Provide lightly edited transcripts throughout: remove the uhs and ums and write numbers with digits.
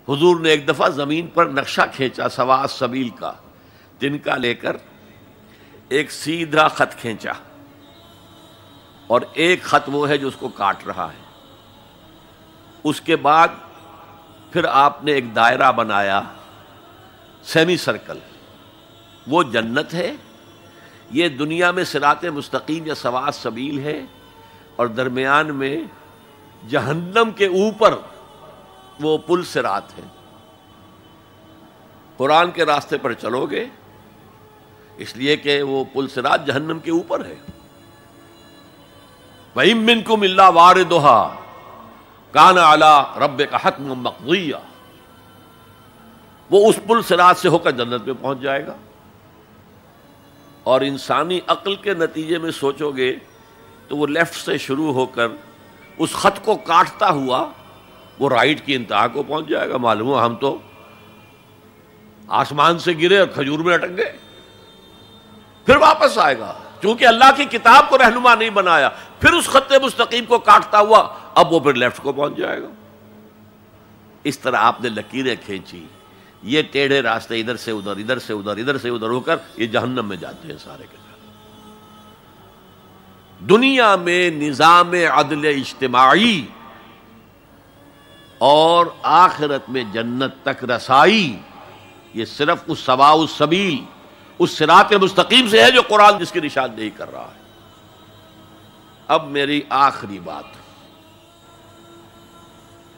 حضور نے ایک دفعہ زمین پر نقشہ کھینچا سوا السبیل کا، تنکا لے کر ایک سیدھا خط کھینچا، اور ایک خط وہ ہے جو اس کو کاٹ رہا ہے۔ اس کے بعد پھر آپ نے ایک دائرہ بنایا، سیمی سرکل، وہ جنت ہے، یہ دنیا میں صراط مستقیم یا سواء السبیل ہے، اور درمیان میں جہنم کے اوپر وہ پل صراط ہے۔ قرآن کے راستے پر چلو گے اس لیے کہ وہ پل صراط جہنم کے اوپر ہے۔ وَإِن مِّنكُمْ إِلَّا وَارِدُهَا كَانَ عَلَىٰ رَبِّكَ حَتْمًا مَّقْضِيًّا، وہ اس پل صراط سے ہو کر جنت میں پہنچ جائے گا۔ اور انسانی عقل کے نتیجے میں سوچو گے تو وہ لیفٹ سے شروع ہو کر اس خط کو کاٹتا ہوا وہ رائٹ کی انتہا کو پہنچ جائے گا۔ معلوم ہو ہم تو آسمان سے گرے اور کھجور میں اٹک گئے، پھر واپس آئے گا، چونکہ اللہ کی کتاب کو رہنما نہیں بنایا، پھر اس خط مستقیم کو کاٹتا ہوا اب وہ پھر لیفٹ کو پہنچ جائے گا۔ اس طرح آپ نے لکیریں کھینچی، یہ ٹیڑھے راستے ادھر سے ادھر، ادھر سے ادھر، ادھر سے ادھر ہو کر یہ جہنم میں جاتے ہیں سارے کے سارے۔ دنیا میں نظام عدل اجتماعی اور آخرت میں جنت تک رسائی، یہ صرف اس سواء السبیل، اس صراط مستقیم سے ہے جو قرآن جس کی نشاندہی کر رہا ہے۔ اب میری آخری بات،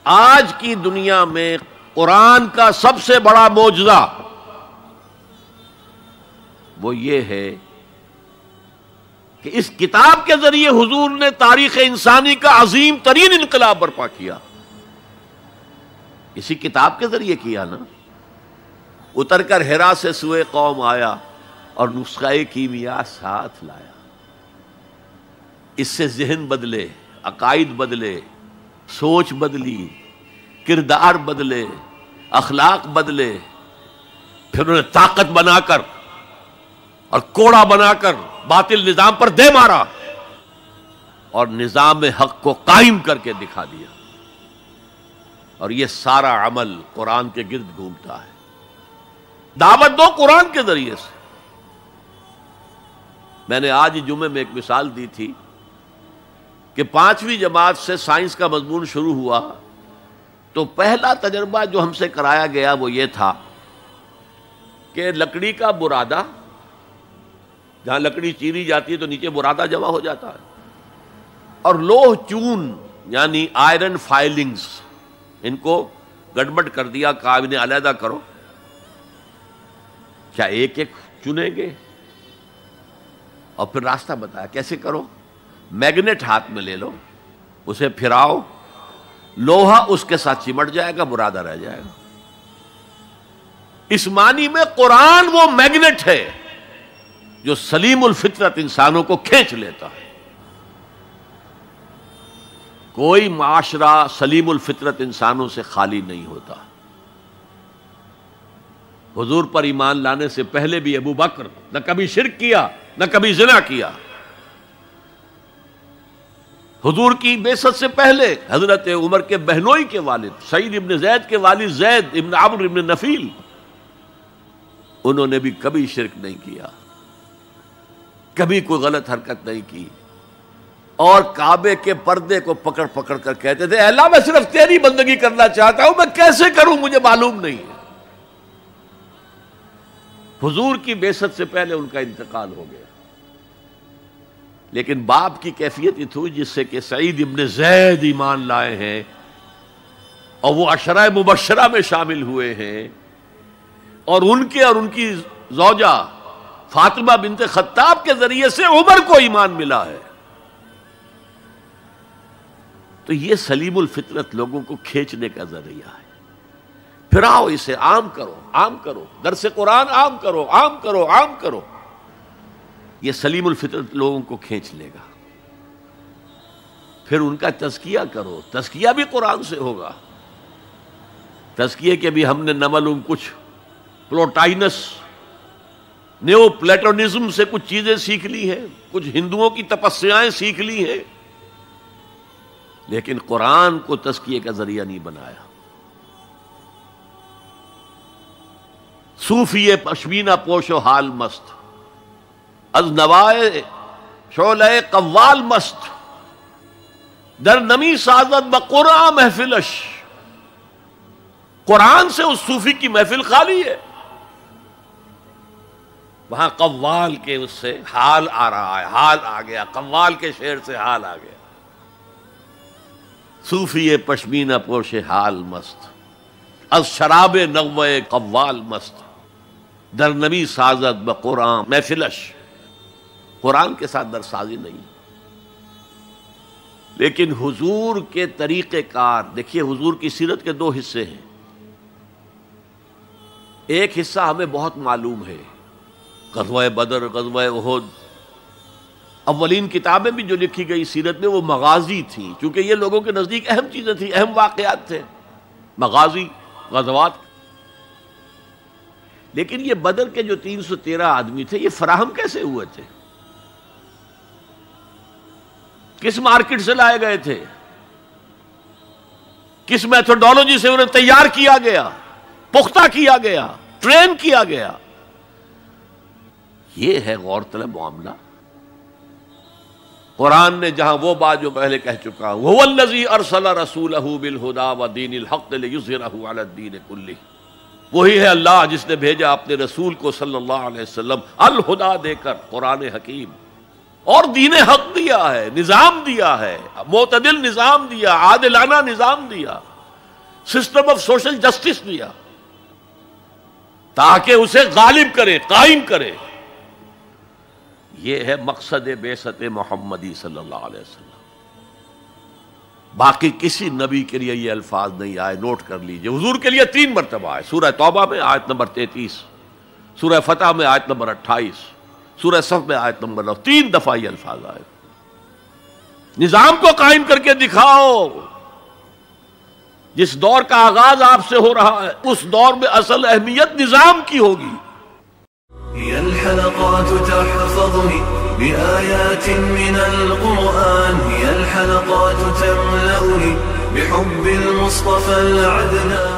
آج کی دنیا میں قرآن کا سب سے بڑا معجزہ وہ یہ ہے کہ اس کتاب کے ذریعے حضور نے تاریخ انسانی کا عظیم ترین انقلاب برپا کیا۔ اسی کتاب کے ذریعے کیا نا، اتر کر حرا سے سوئے قوم آیا اور نسخہ کیمیا ساتھ لایا۔ اس سے ذہن بدلے، عقائد بدلے، سوچ بدلی، کردار بدلے، اخلاق بدلے، پھر انہوں نے طاقت بنا کر اور کوڑا بنا کر باطل نظام پر دے مارا اور نظام حق کو قائم کر کے دکھا دیا۔ اور یہ سارا عمل قرآن کے گرد گھومتا ہے۔ دعوت دو قرآن کے ذریعے سے۔ میں نے آج جمعے میں ایک مثال دی تھی کہ 5ویں جماعت سے سائنس کا مضمون شروع ہوا تو پہلا تجربہ جو ہم سے کرایا گیا وہ یہ تھا کہ لکڑی کا برادہ، جہاں لکڑی چیری جاتی ہے تو نیچے برادہ جمع ہو جاتا ہے، اور لوہ چون یعنی آئرن فائلنگز، ان کو گڑبڑ کر دیا، کہا انہیں علیحدہ کرو۔ کیا ایک ایک چنیں گے؟ اور پھر راستہ بتایا کیسے کرو۔ میگنیٹ ہاتھ میں لے لو، اسے پھراؤ، لوہا اس کے ساتھ چمٹ جائے گا، برادہ رہ جائے گا۔ اس معنی میں قرآن وہ میگنیٹ ہے جو سلیم الفطرت انسانوں کو کھینچ لیتا ہے۔ کوئی معاشرہ سلیم الفطرت انسانوں سے خالی نہیں ہوتا۔ حضور پر ایمان لانے سے پہلے بھی ابو بکر نہ کبھی شرک کیا، نہ کبھی زنا کیا۔ حضور کی بعثت سے پہلے حضرت عمر کے بہنوئی کے والد سعید ابن زید کے والد زید ابن عمرو ابن نفیل، انہوں نے بھی کبھی شرک نہیں کیا، کبھی کوئی غلط حرکت نہیں کی، اور کعبے کے پردے کو پکڑ پکڑ کر کہتے تھے اے اللہ میں صرف تیری بندگی کرنا چاہتا ہوں، میں کیسے کروں مجھے معلوم نہیں ہے۔ حضور کی بعثت سے پہلے ان کا انتقال ہو گیا، لیکن باپ کی کیفیت یہ تھی جس سے کہ سعید ابن زید ایمان لائے ہیں اور وہ عشرہ مبشرہ میں شامل ہوئے ہیں، اور ان کے اور ان کی زوجہ فاطمہ بنت خطاب کے ذریعے سے عمر کو ایمان ملا ہے۔ تو یہ سلیم الفطرت لوگوں کو کھینچنے کا ذریعہ ہے۔ پھراؤ اسے، عام کرو، عام کرو، درس قرآن عام کرو، عام کرو، عام کرو، یہ سلیم الفطرت لوگوں کو کھینچ لے گا۔ پھر ان کا تزکیہ کرو، تزکیہ بھی قرآن سے ہوگا۔ تزکیے کے بھی ہم نے نہ معلوم کچھ پلوٹائنس نیو پلیٹونزم سے کچھ چیزیں سیکھ لی ہیں، کچھ ہندوؤں کی تپسیائیں سیکھ لی ہیں، لیکن قرآن کو تزکیے کا ذریعہ نہیں بنایا۔ صوفی پشمینہ پوش و حال مست، از نوائے شعلہ قوال مست، در نمی سازد بقرآن محفلش. قرآن سے اس صوفی کی محفل خالی ہے، وہاں قوال کے اس سے حال آ رہا ہے، حال آ گیا، قوال کے شعر سے حال آ گیا. صوفی پشمینہ پوش حال مست، از شراب نغمہ قوال مست، در نبی سازد بقرآن محفلش. قرآن کے ساتھ در سازی نہیں. لیکن حضور کے طریقہ کار دیکھیے، حضور کی سیرت کے دو حصے ہیں. ایک حصہ ہمیں بہت معلوم ہے، غزوہ بدر، غزوہ احد. اولین کتابیں بھی جو لکھی گئی سیرت میں وہ مغازی تھیں، چونکہ یہ لوگوں کے نزدیک اہم چیزیں تھیں، اہم واقعات تھے، مغازی، غزوات. لیکن یہ بدر کے جو 313 آدمی تھے، یہ فراہم کیسے ہوئے تھے؟ کس مارکیٹ سے لائے گئے تھے؟ کس میتھڈالوجی سے انہیں تیار کیا گیا، پختہ کیا گیا، ٹرین کیا گیا؟ یہ ہے غور طلب معاملہ. قرآن نے جہاں وہ بات جو پہلے کہہ چکا ہوں، هو الذی ارسل رسولہ بالہدی ودین الحق لیظہرہ علی الدین کلہ، وہی ہے اللہ جس نے بھیجا اپنے رسول کو صلی اللہ علیہ وسلم الہدا دے کر، قرآن حکیم، اور دین حق دیا ہے، نظام دیا ہے، معتدل نظام دیا، عادلانہ نظام دیا، سسٹم آف سوشل جسٹس دیا، تاکہ اسے غالب کرے، قائم کرے. یہ ہے مقصد بعثت محمدی صلی اللہ علیہ وسلم. باقی کسی نبی کے لیے یہ الفاظ نہیں آئے، نوٹ کر لیجئے. حضور کے لیے 3 مرتبہ آئے، سورہ توبہ میں آیت نمبر 33، سورہ فتح میں آیت نمبر 28، سورہ صف میں آیت نمبر 9، 3 دفعہ یہ الفاظ آئے. نظام کو قائم کر کے دکھاؤ. جس دور کا آغاز آپ سے ہو رہا ہے، اس دور میں اصل اہمیت نظام کی ہوگی. هي الحلقات تحفظني بآيات من القرآن، هي الحلقات تملأني بحب المصطفى العدنان.